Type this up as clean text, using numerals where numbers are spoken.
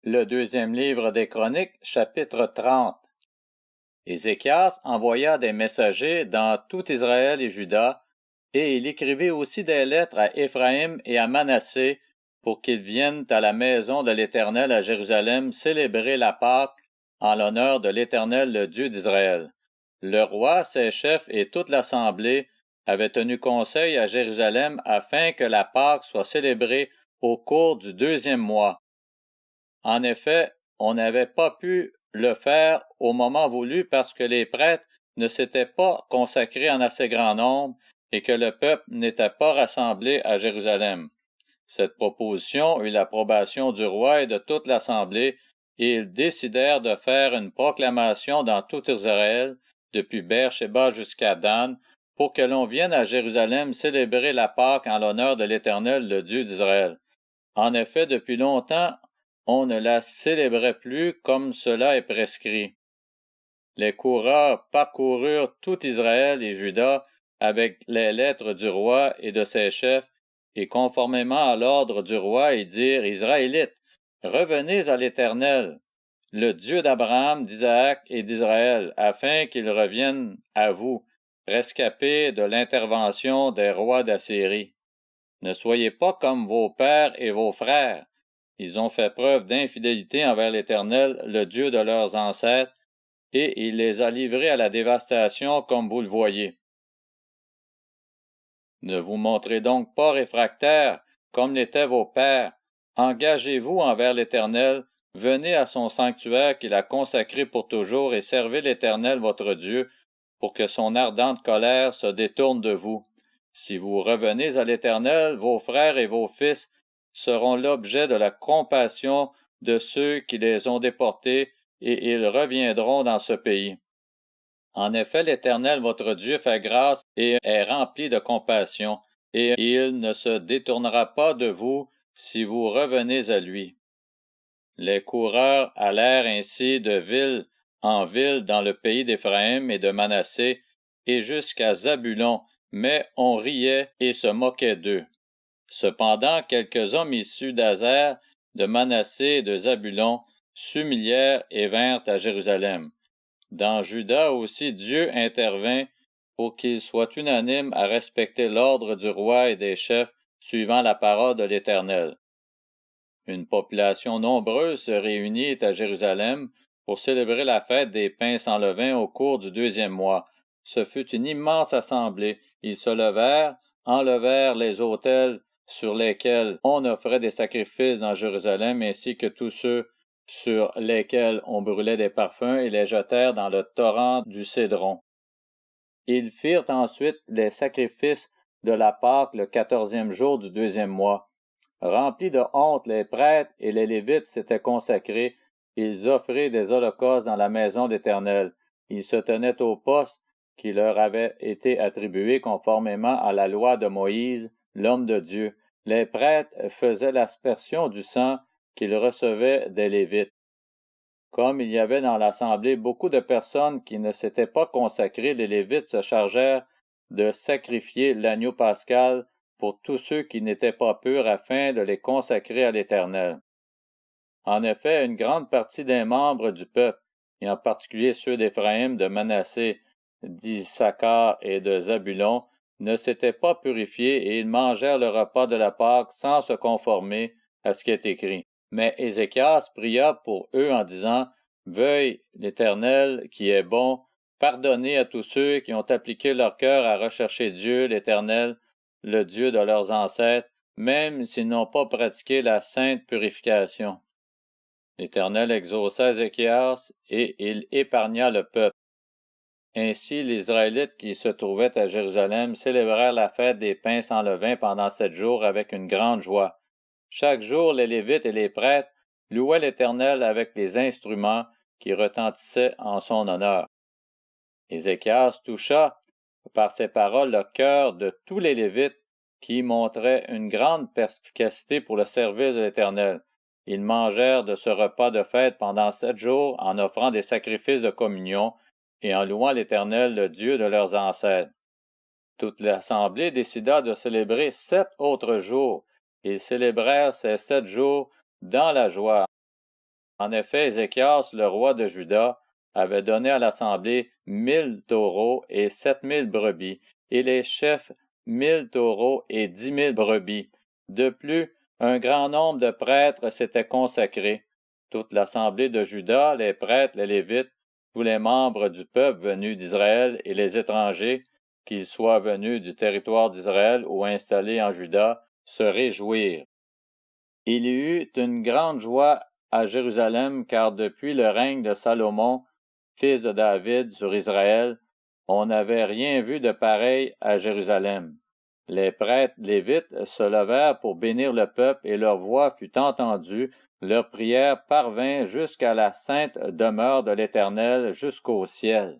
Le deuxième livre des Chroniques, chapitre 30. Ézéchias envoya des messagers dans tout Israël et Juda, et il écrivit aussi des lettres à Éphraïm et à Manassé pour qu'ils viennent à la maison de l'Éternel à Jérusalem célébrer la Pâque en l'honneur de l'Éternel, le Dieu d'Israël. Le roi, ses chefs et toute l'assemblée avaient tenu conseil à Jérusalem afin que la Pâque soit célébrée au cours du deuxième mois. En effet, on n'avait pas pu le faire au moment voulu parce que les prêtres ne s'étaient pas consacrés en assez grand nombre et que le peuple n'était pas rassemblé à Jérusalem. Cette proposition eut l'approbation du roi et de toute l'assemblée, et ils décidèrent de faire une proclamation dans tout Israël, depuis Beer-Shéba jusqu'à Dan, pour que l'on vienne à Jérusalem célébrer la Pâque en l'honneur de l'Éternel, le Dieu d'Israël. En effet, depuis longtemps, on ne la célébrait plus comme cela est prescrit. Les coureurs parcoururent tout Israël et Juda avec les lettres du roi et de ses chefs, et conformément à l'ordre du roi, ils dirent: Israélites, revenez à l'Éternel, le Dieu d'Abraham, d'Isaac et d'Israël, afin qu'il revienne à vous, rescapés de l'intervention des rois d'Assyrie. Ne soyez pas comme vos pères et vos frères. Ils ont fait preuve d'infidélité envers l'Éternel, le Dieu de leurs ancêtres, et il les a livrés à la dévastation comme vous le voyez. Ne vous montrez donc pas réfractaires comme l'étaient vos pères. Engagez-vous envers l'Éternel, venez à son sanctuaire qu'il a consacré pour toujours et servez l'Éternel votre Dieu, pour que son ardente colère se détourne de vous. Si vous revenez à l'Éternel, vos frères et vos fils seront l'objet de la compassion de ceux qui les ont déportés, et ils reviendront dans ce pays. En effet, l'Éternel votre Dieu fait grâce et est rempli de compassion, et il ne se détournera pas de vous si vous revenez à lui. Les coureurs allèrent ainsi de ville en ville dans le pays d'Éphraïm et de Manassé, et jusqu'à Zabulon, mais on riait et se moquait d'eux. Cependant, quelques hommes issus d'Azer, de Manassé et de Zabulon s'humilièrent et vinrent à Jérusalem. Dans Juda aussi, Dieu intervint pour qu'il soit unanime à respecter l'ordre du roi et des chefs, suivant la parole de l'Éternel. Une population nombreuse se réunit à Jérusalem pour célébrer la fête des pains sans levain au cours du deuxième mois. Ce fut une immense assemblée. Ils se levèrent, enlevèrent les autels sur lesquels on offrait des sacrifices dans Jérusalem, ainsi que tous ceux sur lesquels on brûlait des parfums, et les jetèrent dans le torrent du Cédron. Ils firent ensuite les sacrifices de la Pâque le 14e jour du deuxième mois. Remplis de honte, les prêtres et les Lévites s'étaient consacrés. Ils offraient des holocaustes dans la maison d'Éternel. Ils se tenaient au poste qui leur avait été attribué conformément à la loi de Moïse, l'homme de Dieu. Les prêtres faisaient l'aspersion du sang qu'ils recevaient des Lévites. Comme il y avait dans l'assemblée beaucoup de personnes qui ne s'étaient pas consacrées, les Lévites se chargèrent de sacrifier l'agneau pascal pour tous ceux qui n'étaient pas purs afin de les consacrer à l'Éternel. En effet, une grande partie des membres du peuple, et en particulier ceux d'Éphraïm, de Manassé, d'Issachar et de Zabulon, ne s'étaient pas purifiés et ils mangèrent le repas de la Pâque sans se conformer à ce qui est écrit. Mais Ézéchias pria pour eux en disant: Veuille l'Éternel, qui est bon, pardonner à tous ceux qui ont appliqué leur cœur à rechercher Dieu, l'Éternel, le Dieu de leurs ancêtres, même s'ils n'ont pas pratiqué la sainte purification. L'Éternel exauça Ézéchias, et il épargna le peuple. Ainsi, les Israélites qui se trouvaient à Jérusalem célébrèrent la fête des pains sans levain pendant 7 jours avec une grande joie. Chaque jour, les Lévites et les prêtres louaient l'Éternel avec les instruments qui retentissaient en son honneur. Ézéchias toucha par ses paroles le cœur de tous les Lévites qui montraient une grande perspicacité pour le service de l'Éternel. Ils mangèrent de ce repas de fête pendant 7 jours en offrant des sacrifices de communion et en louant l'Éternel, le Dieu de leurs ancêtres. Toute l'assemblée décida de célébrer 7 autres jours. Ils célébrèrent ces 7 jours dans la joie. En effet, Ézéchias, le roi de Juda, avait donné à l'assemblée 1000 taureaux et 7000 brebis, et les chefs 1000 taureaux et 10 000 brebis. De plus, un grand nombre de prêtres s'étaient consacrés. Toute l'assemblée de Juda, les prêtres, les Lévites, tous les membres du peuple venus d'Israël et les étrangers, qu'ils soient venus du territoire d'Israël ou installés en Juda, se réjouirent. Il y eut une grande joie à Jérusalem, car depuis le règne de Salomon, fils de David, sur Israël, on n'avait rien vu de pareil à Jérusalem. Les prêtres lévites se levèrent pour bénir le peuple, et leur voix fut entendue, leur prière parvint jusqu'à la sainte demeure de l'Éternel, jusqu'au ciel.